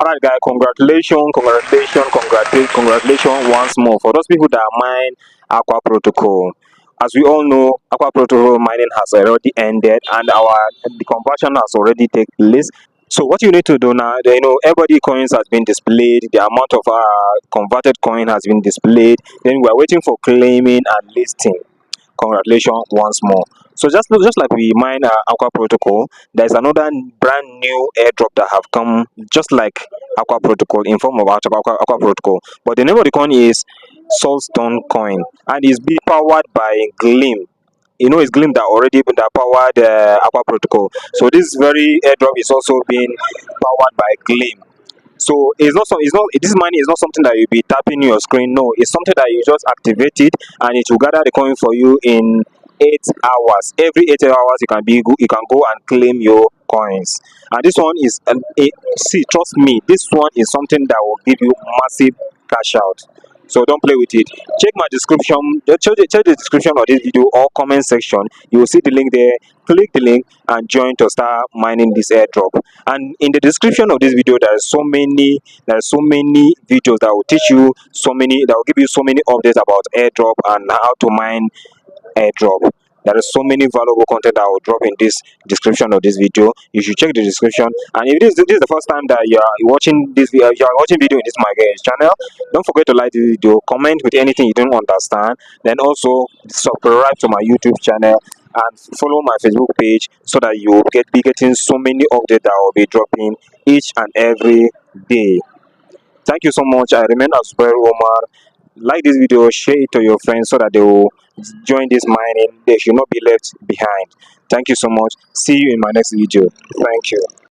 Alright, guys, congratulations once more for those people that mine Aqua Protocol. As we all know, Aqua Protocol mining has already ended and the conversion has already taken place. So what you need to do now, everybody coins has been displayed, the amount of converted coin has been displayed. Then we are waiting for claiming and listing. Congratulations once more. So just like we mine Aqua Protocol, there's another brand new airdrop that have come just like Aqua Protocol in form of Aqua Protocol. But the name of the coin is Solstone coin and is being powered by Gleam. It's Gleam that already that powered Aqua Protocol. So this very airdrop is also being powered by Gleam. So this money is not something that you'll be tapping your screen. No, it's something that you just activate it and it will gather the coin for you in 8 hours. Every 8 hours you can go and claim your coins. And this one is see, trust me, this one is something that will give you massive cash out. So don't play with it. Check my description, check the description of this video or comment section. You will see the link there. Click the link and join to start mining this airdrop. And in the description of this video, there are so many videos that will teach you that will give you so many updates about airdrop and how to mine airdrop. There is so many valuable content that I will drop in this description of this video. You should check the description. And if this is the first time that you are watching this video, in this my channel, don't forget to like this video, comment with anything you don't understand, then also subscribe to my YouTube channel and follow my Facebook page so that you will be getting so many updates that I will be dropping each and every day. Thank you so much. I remain as well, Omar. Like this video, share it to your friends so that they will join this mining. They should not be left behind. Thank you so much. See you in my next video. Thank you.